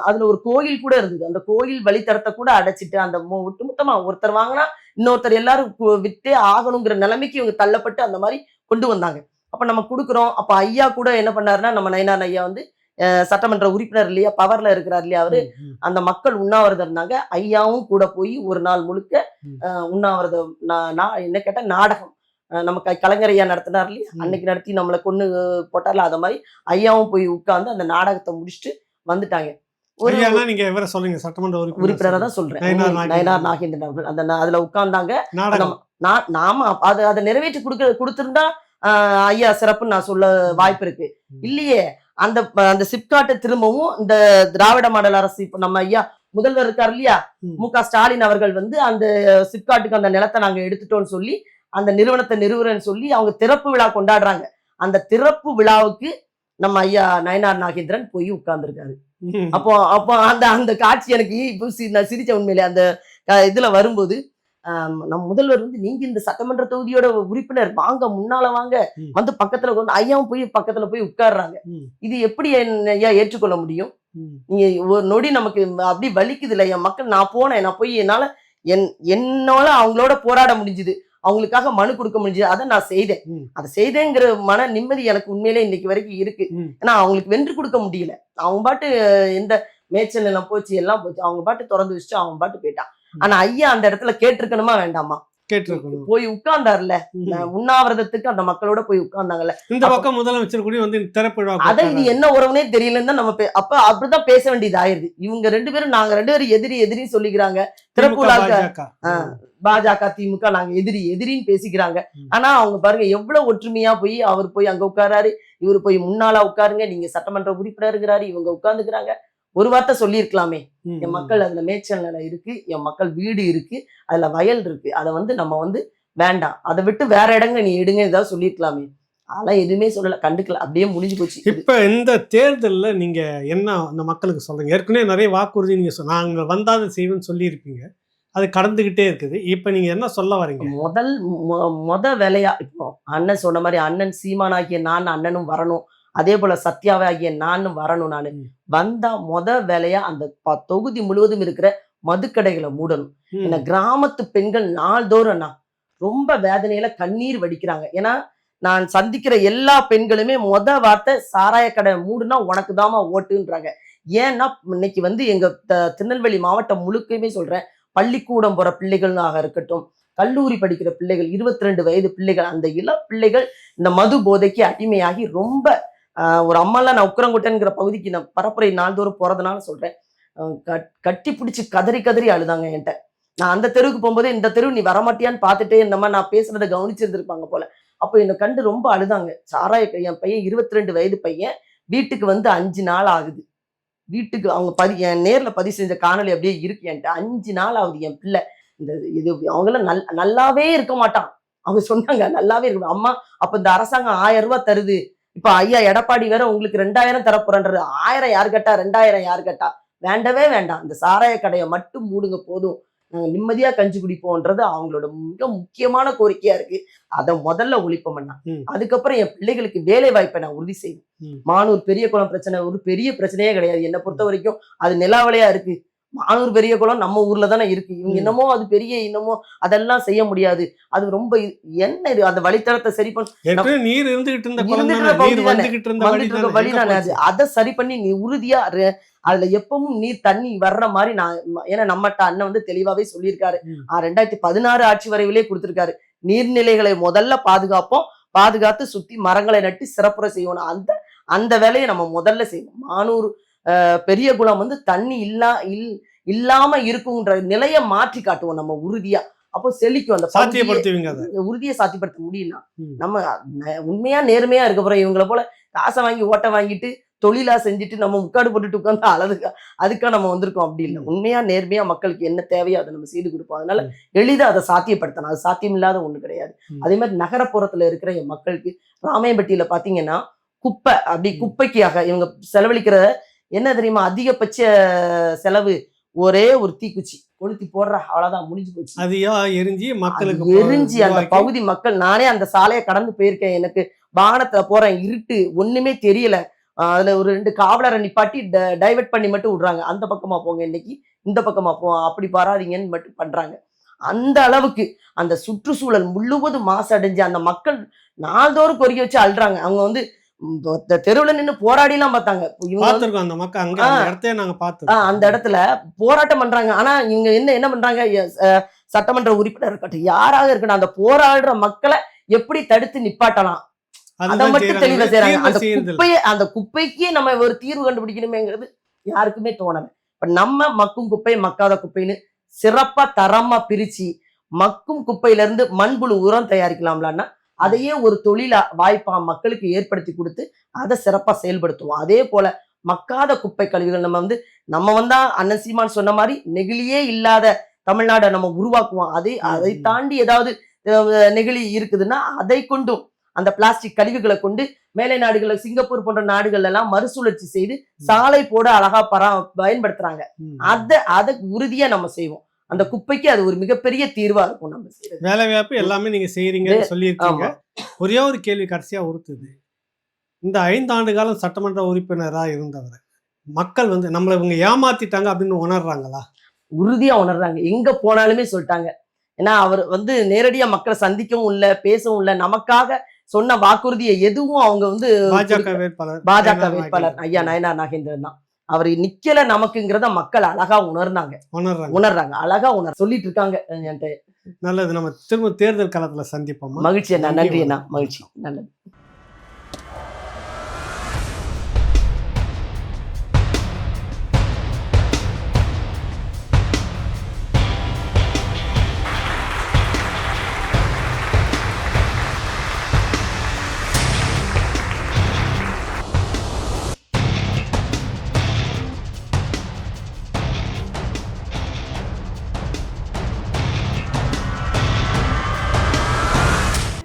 அதுல ஒரு கோயில் கூட இருந்தது. அந்த கோயில் வழித்தடத்தை கூட அடைச்சிட்டு அந்த ஒட்டுமொத்தமா ஒருத்தர் வாங்கினா இன்னொருத்தர் எல்லாரும் விட்டே ஆகணுங்கிற நிலைமைக்கு இவங்க தள்ளப்பட்டு அந்த மாதிரி கொண்டு வந்தாங்க. அப்ப நம்ம கொடுக்குறோம். அப்ப ஐயா கூட என்ன பண்ணாருன்னா, நம்ம நயினார் ஐயா வந்து சட்டமன்ற உறுப்பினர் இல்லையா, பவர்ல இருக்கிறார் இல்லையா அவரு, அந்த மக்கள் உண்ணாவிரதம் இருந்தாங்க. ஐயாவும் கூட போய் ஒரு நாள் முழுக்க உண்ணாவிரதம், என்ன கேட்டா நாடகம், நம்ம கலைஞர் ஐயா நடத்தினார் இல்லையா, அன்னைக்கு நடத்தி நம்மளை கொண்டு போட்டார்ல, அத மாதிரி ஐயாவும் போய் உட்கார்ந்து அந்த நாடகத்தை முடிச்சுட்டு வந்துட்டாங்க. நீங்க இவரை சொல்லுங்க, சட்டமன்ற உறுப்பினரை தான் சொல்றேன், நயினார் நாகேந்திரன் அவர்கள். அந்த அதுல உட்கார்ந்தாங்க. நாம அதை நிறைவேற்றி கொடுத்திருந்தா ஐயா சிறப்புன்னு நான் சொல்ல வாய்ப்பு இருக்கு. இல்லையே, அந்த சிப்காட்டை திரும்பவும் இந்த திராவிட மாடல் அரசு, இப்ப நம்ம ஐயா முதல்வர் இருக்கார் இல்லையா, மு.க. ஸ்டாலின் அவர்கள் வந்து அந்த சிப்காட்டுக்கு அந்த நிலத்தை நாங்க எடுத்துட்டோம்னு சொல்லி அந்த நிறுவனத்தை நிறுவுறேன்னு சொல்லி அவங்க திறப்பு விழா கொண்டாடுறாங்க. அந்த திறப்பு விழாவுக்கு நம்ம ஐயா நயினார் நாகேந்திரன் போய் உட்கார்ந்துருக்காரு. அப்போ அந்த காட்சி எனக்கு இப்போ நான் சிரிச்ச உண்மையிலே. அந்த இதுல வரும்போது நம்ம முதல்வர் வந்து, நீங்க இந்த சட்டமன்ற தொகுதியோட உறுப்பினர், வாங்க முன்னால வாங்க, வந்து பக்கத்துல வந்து ஐயாவும் போய் பக்கத்துல போய் உட்கார்றாங்க. இது எப்படி ஐயா ஏற்றுக்கொள்ள முடியும்? நீங்க ஒரு நொடி நமக்கு அப்படி வலிக்குது இல்ல. என் மக்கள், நான் போய் என்னால அவங்களோட போராட முடிஞ்சுது, அவங்களுக்காக மனு கொடுக்க முடிஞ்சது, அதை நான் செய்தேன். அதை செய்தேங்கிற மன நிம்மதி எனக்கு உண்மையிலே இன்னைக்கு வரைக்கும் இருக்கு. ஏன்னா அவங்களுக்கு வென்று கொடுக்க முடியல. அவங்க பாட்டு எந்த மேய்ச்சல் நிலம் போச்சு, எல்லாம் போச்சு, அவங்க பாட்டு திறந்து வச்சுட்டு அவங்க பாட்டு போயிட்டான். ஆனா ஐயா அந்த இடத்துல கேட்டிருக்கணுமா வேண்டாமா? கேட்டிருக்கணும். போய் உட்கார்ந்தாருல உண்ணாவிரதத்துக்கு, அந்த மக்களோட போய் உட்கார்ந்தாங்கல்ல. இந்த பக்கம் முதலமைச்சர் கூட வந்து திறப்பு, அதான் இது என்ன உறவுனே தெரியலன்னு தான் நம்ம அப்ப அப்படிதான் பேச வேண்டியது ஆயிருது. இவங்க நாங்க ரெண்டு பேரும் எதிரி சொல்லிக்கிறாங்க. திறப்பு விழாக்க பாஜக திமுக நாங்க எதிரின்னு பேசிக்கிறாங்க. ஆனா அவங்க பாருங்க எவ்வளவு ஒற்றுமையா போய், அவர் போய் அங்க உட்காராரு, இவரு போய் முன்னால உட்காருங்க, நீங்க சட்டமன்ற உறுப்பினர் இருக்கிறாரு, இவங்க உட்கார்ந்துக்கிறாங்க. ஒரு வார்த்தை சொல்லியிருக்கலாமே, என் மக்கள் அதுல மேய்ச்சல் நிலம் இருக்கு, என் மக்கள் வீடு இருக்கு, அதுல வயல் இருக்கு, அதை வந்து நம்ம வந்து வேண்டாம், அதை விட்டு வேற இடங்க நீ எடுங்க, ஏதாவது சொல்லியிருக்கலாமே. அதெல்லாம் எதுவுமே சொல்லல, கண்டுக்கல, அப்படியே முடிஞ்சு போச்சு. இப்ப இந்த தேர்தல்ல நீங்க என்ன அந்த மக்களுக்கு சொல்றீங்க? ஏற்கனவே நிறைய வாக்குறுதி நீங்க நாங்க வந்தாத செய்வேன்னு சொல்லியிருப்பீங்க, அது கடந்துகிட்டே இருக்குது. இப்ப நீங்க என்ன சொல்ல வரீங்க? முத வேலையா, இப்போ அண்ணன் சொன்ன மாதிரி, அண்ணன் சீமானாகிய நான் அண்ணனும் வரணும், அதே போல சத்யாவாகிய நானும் வரணும். நானு வந்தா முத வேலையா அந்த தொகுதி முழுவதும் இருக்கிற மதுக்கடைகளை மூடணும். ஏன்னா கிராமத்து பெண்கள் நாள்தோறும் ரொம்ப வேதனையில கண்ணீர் வடிக்கிறாங்க. ஏன்னா நான் சந்திக்கிற எல்லா பெண்களுமே முத வார்த்தை, சாராய கடை மூடுனா உனக்கு தாமா ஓட்டுன்றாங்க. ஏன்னா இன்னைக்கு வந்து எங்க திருநெல்வேலி மாவட்டம் முழுக்கமே சொல்றேன், பள்ளிக்கூடம் போற பிள்ளைகளாக இருக்கட்டும், கல்லூரி படிக்கிற பிள்ளைகள், 22 வயது பிள்ளைகள், அந்த இளம் பிள்ளைகள் இந்த மது போதைக்கு அடிமையாகி ரொம்ப ஒரு அம்மாலாம், நான் உக்கரங்குட்டைங்கிற பகுதிக்கு நான் பரப்புரை நாள்தோறும் போறதுனால சொல்றேன், கட்டி பிடிச்சி கதறி அழுதாங்க என்கிட்ட. நான் அந்த தெருவுக்கு போகும்போது, இந்த தெருவு நீ வரமாட்டியான்னு பார்த்துட்டே இந்த மாதிரி நான் பேசுறதை கவனிச்சிருந்திருப்பாங்க போல. அப்போ என்னை கண்டு ரொம்ப அழுதாங்க. சாராய என் பையன் 22 வயது பையன் வீட்டுக்கு வந்து 5 நாள் ஆகுது. வீட்டுக்கு அவங்க என் நேர்ல பதிவு செஞ்ச காணொளி அப்படியே இருக்கு என்கிட்ட. 5 நாள் ஆகுது என் பிள்ளை. இந்த இது அவங்களாம் நல்லாவே இருக்க மாட்டான். அவங்க சொன்னாங்க நல்லாவே இருக்கு. அம்மா அப்ப இந்த அரசாங்கம் 1000 ரூபாய் தருது. இப்ப ஐயா எடப்பாடி வேற உங்களுக்கு 2000 தரப்போறன்றாரு. 1000 யார் கேட்டா, 2000 யார் கேட்டா? வேண்டவே வேண்டாம். இந்த சாராய கடையை மட்டும் மூடுங்க போதும். நாங்க நிம்மதியா கஞ்சி குடிப்போம்ன்றது அவங்களோட மிக முக்கியமான கோரிக்கையா இருக்கு. அதை முதல்ல ஒழிப்போம் அண்ணா. அதுக்கப்புறம் என் பிள்ளைகளுக்கு வேலை வாய்ப்பை நான் உறுதி செய்வேன். மானூர் பெரிய குளம் பிரச்சனை ஒரு பெரிய பிரச்சனையே கிடையாது. என்னை பொறுத்த வரைக்கும் அது நிலாவலையா இருக்கு. மானூர் பெரிய குளம் நம்ம ஊர்ல தானே இருக்கு. இவங்க என்னமோ அது பெரிய இன்னமோ அதெல்லாம் செய்ய முடியாது. அது ரொம்ப என்ன இது அந்த வழித்தடத்தை சரி பண்ண நீர் இருந்துகிட்டு இருந்த வழிதானே அது. அதை சரி பண்ணி நீ உறுதியா அதுல எப்பவும் நீர் தண்ணி வர்ற மாதிரி நான் ஏன்னா நம்மகிட்ட அண்ணன் வந்து தெளிவாவே சொல்லியிருக்காரு. 2016 ஆட்சி வரைவிலே கொடுத்திருக்காரு. நீர்நிலைகளை முதல்ல பாதுகாப்போம், பாதுகாத்து சுத்தி மரங்களை நட்டு சிறப்புற செய்வோம். அந்த வேலையை நம்ம முதல்ல செய்வோம். மானூர் பெரிய குளம் வந்து தண்ணி இல்லாம இருக்குங்கிற நிலையை மாற்றி காட்டுவோம் நம்ம உறுதியா. அப்போ செழிக்கும். அந்த உறுதியை சாத்தியப்படுத்த முடியும்னா நம்ம உண்மையா நேர்மையா இருக்க போறோம். இவங்களை போல காசை வாங்கி ஓட்ட வாங்கிட்டு தொழிலா செஞ்சுட்டு நம்ம முக்காடு போட்டுட்டு உட்காந்து அதுக்காக நம்ம வந்திருக்கோம். அப்படி இல்லை. உண்மையா நேர்மையா மக்களுக்கு என்ன தேவையோ அதை நம்ம செய்து கொடுப்போம். அதனால எளிதா அதை சாத்தியப்படுத்தணும். அது சாத்தியம் இல்லாத ஒண்ணு கிடையாது. அதே மாதிரி நகரப்புறத்துல இருக்கிற என் மக்களுக்கு ராமையன்பட்டியில பாத்தீங்கன்னா குப்பை அப்படி குப்பைக்காக இவங்க செலவழிக்கிற என்ன தெரியுமா? அதிகபட்ச செலவு ஒரே ஒரு தீக்குச்சி கொளுத்தி போடுற, அவ்வளவுதான், முடிஞ்சு போச்சு. அதையா எரிஞ்சு மக்களுக்கு எரிஞ்சு அந்த பகுதி மக்கள், நானே அந்த சாலையை கடந்து போயிருக்கேன். எனக்கு வாகனத்துல போறேன், இருட்டு, ஒண்ணுமே தெரியல. அதுல ஒரு 2 காவலரை நிப்பாட்டி டைவர்ட் பண்ணி மட்டும் விடுறாங்க. அந்த பக்கமா போங்க, இன்னைக்கு இந்த பக்கமா போவோம், அப்படி பாராதீங்கன்னு மட்டும் பண்றாங்க. அந்த அளவுக்கு அந்த சுற்றுச்சூழல் முழுவதும் மாசடைஞ்சு அந்த மக்கள் நாள்தோறும் கொறிக்க வச்சு அழுறாங்க. அவங்க வந்து தெருவுல நின்று போராடி எல்லாம் பார்த்தாங்க. அந்த இடத்துல போராட்டம் பண்றாங்க. ஆனா இவங்க என்ன பண்றாங்க? சட்டமன்ற உறுப்பினர் இருக்கட்டும், யாராக இருக்கட்டும், அந்த போராடுற மக்களை எப்படி தடுத்து நிப்பாட்டலாம் அதை மட்டும் தெளிவா செய்யறாங்க. அந்த குப்பைக்கு நம்ம ஒரு தீர்வு கண்டுபிடிக்கணுமேங்கிறது யாருக்குமே தோணல. இப்ப நம்ம மக்கும் குப்பை மக்காத குப்பைன்னு சிறப்பா தரமா பிரிச்சு மக்கும் குப்பையில இருந்து மண்புழு உரம் தயாரிக்கலாம்லான்னா அதையே ஒரு தொழிலா வாய்ப்பா மக்களுக்கு ஏற்படுத்தி கொடுத்து அதை சிறப்பா செயல்படுத்துவோம். அதே போல மக்காத குப்பை கழிவுகள் நம்ம வந்தா அண்ணன் சீமான் சொன்ன மாதிரி நெகிழியே இல்லாத தமிழ்நாடை நம்ம உருவாக்குவோம். அதை தாண்டி ஏதாவது நெகிழி இருக்குதுன்னா அதை கொண்டும் அந்த பிளாஸ்டிக் கழிவுகளை கொண்டு மேலை நாடுகள், சிங்கப்பூர் போன்ற நாடுகள் எல்லாம் மறுசுழற்சி செய்து சாலை போட அழகா பயன்படுத்துறாங்க. அதை உறுதியா நம்ம செய்வோம். அந்த குப்பைக்கு அது ஒரு மிகப்பெரிய தீர்வா இருக்கும். நம்ம வேலை வாய்ப்பு எல்லாமே நீங்க செய்யறீங்கன்னு சொல்லியிருக்கீங்க. ஒரே ஒரு கேள்வி கடைசியா உறுத்துது. இந்த 5 ஆண்டு காலம் சட்டமன்ற உறுப்பினரா இருந்தவர் மக்கள் நம்மளை இவங்க ஏமாத்திட்டாங்க அப்படின்னு உணர்றாங்களா? உறுதியா உணர்றாங்க. எங்க போனாலுமே சொல்லிட்டாங்க. ஏன்னா அவர் நேரடியா மக்களை சந்திக்கவும் இல்லை, பேசவும் இல்லை. நமக்காக சொன்ன வாக்குறுதியை எதுவும் அவங்க பாஜக வேட்பாளர் ஐயா நயனார் நாகேந்திரன் தான். அவர் நிக்கல நமக்குங்கிறத மக்கள் அழகா உணர்றாங்க. அழகா சொல்லிட்டு இருக்காங்க. நல்லது. நம்ம திரும்ப தேர்தல் காலத்துல சந்திப்போம். மகிழ்ச்சி அண்ணா. நன்றி அண்ணா. மகிழ்ச்சி. நல்லது.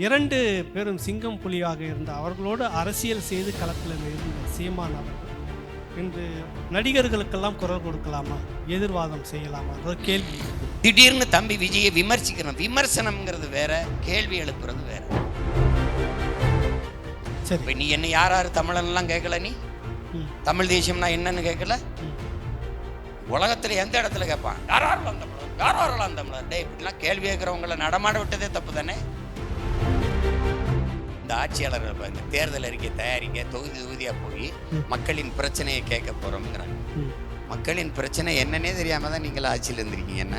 இரண்டு பேரும் சிங்கம் புலியாக இருந்த அவர்களோடு அரசியல் செய்து களத்தில் இருந்த சீமான் அவர்கள் இன்று நடிகர்களுக்கெல்லாம் குரல் கொடுக்கலாமா, எதிர்வாதம் செய்யலாமா ஒரு கேள்வி. திடீர்னு தம்பி விஜயை விமர்சிக்கணும். விமர்சனம்ங்கிறது வேற, கேள்வி எழுப்புறது வேற. சரி, நீ என்ன யார் தமிழன்லாம் கேட்கல, நீ தமிழ் தேசியம்னா என்னன்னு கேட்கல. உலகத்துல எந்த இடத்துல கேட்பான் யாரெல்லாம் தமிழர் டே இப்படிலாம் கேள்வி கேட்கிறவங்களை நடமாட விட்டதே தப்பு தானே. இந்த ஆட்சியாளர்கள் இந்த தேர்தல் அறிக்கை தயாரிக்க தொகுதியா போய் மக்களின் பிரச்சனையை கேட்க போறோம்ங்கிறாங்க. மக்களின் பிரச்சனை என்னன்னே தெரியாம தான் நீங்கள ஆட்சியில் இருந்திருக்கீங்க. என்ன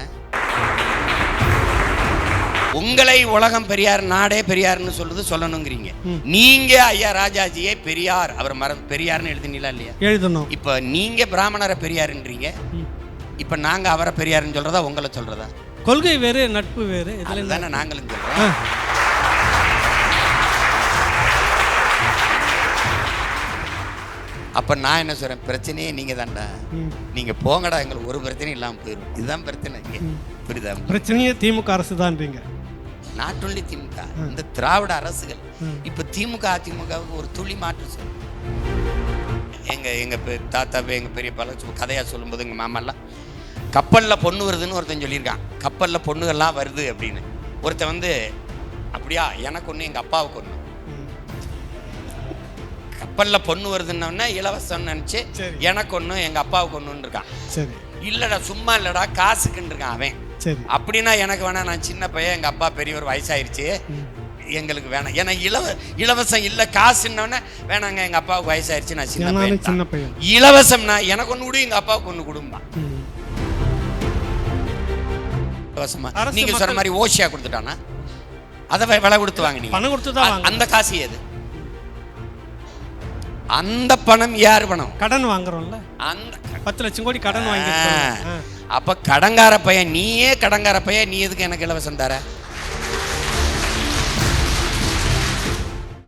உங்களை உலகம் பெரியார், நாடே பெரியார்னு சொல்லணுங்கிறீங்க. நீங்க ஐயா ராஜாஜியே பெரியார், அவர் பெரியார்னு எழுதினீங்களா இல்லையா? எழுதணும். இப்ப நீங்க பிராமணரை பெரியாருன்றீங்க. இப்ப நாங்க அவரை பெரியாருன்னு சொல்றதா உங்களை சொல்றதா? கொள்கை வேறு, நட்பு வேறு. இதுதானே நாங்களும் சொல்றோம். அப்போ நான் என்ன சொல்கிறேன், பிரச்சனையே நீங்கள் தான்டா, நீங்கள் போங்கடா, எங்களுக்கு ஒரு பிரச்சனையும் இல்லாமல் போயிடும். இதுதான் பிரச்சனை இங்கே. புரியுதா? பிரச்சனையே திமுக அரசு தான்றீங்க. நாட் ஒன்லி திமுக, இந்த திராவிட அரசுகள். இப்போ திமுக அதிமுகவுக்கு ஒரு துளி மாற்று சொல்லு. எங்கள் தாத்தா எங்கள் பெரிய பல கதையாக சொல்லும்போது எங்கள் மாமெல்லாம் கப்பலில் பொண்ணு வருதுன்னு ஒருத்தன் சொல்லியிருக்கான். கப்பலில் பொண்ணுகள்லாம் வருது அப்படின்னு. ஒருத்தன் வந்து அப்படியா, எனக்கு ஒன்று எங்கள் அப்பாவுக்கு ஒன்று. கப்பலில் பொண்ணு வருதுன்னொன்னே இலவசம் நினச்சி எனக்கு ஒன்று எங்கள் அப்பாவுக்கு ஒன்றுன்னு இருக்கான். சரி, இல்லைடா சும்மா இல்லைடா காசுக்குன்னு இருக்கான் அவன். சரி, அப்படின்னா எனக்கு வேணா, நான் சின்ன பையன், எங்கள் அப்பா பெரியவர், வயசாயிருச்சு, எங்களுக்கு வேணாம். ஏன்னா இலவசம் இல்லை, காசுன்னொன்னே வேணாங்க, எங்கள் அப்பாவுக்கு வயசாயிருச்சு, நான் சின்ன பையன். இலவசம்னா எனக்கு ஒன்று கொடு, எங்கள் அப்பாவுக்கு ஒன்று கொடுமா. இலவசமா நீங்க சொல்ற மாதிரி ஓசியா கொடுத்துட்டானா அதை விலை கொடுத்து வாங்கினீங்க, பணம் கொடுத்து தான். அந்த காசு ஏது? அந்த பணம் யார் பணம்? கடன் வாங்குறோம்ல, அந்த 10 லட்சம் கோடி கடன் வாங்கி. அப்ப கடங்கார பையன், நீயே கடங்கார பையன், நீ எதுக்கு எனக்கு இலவசம் தர?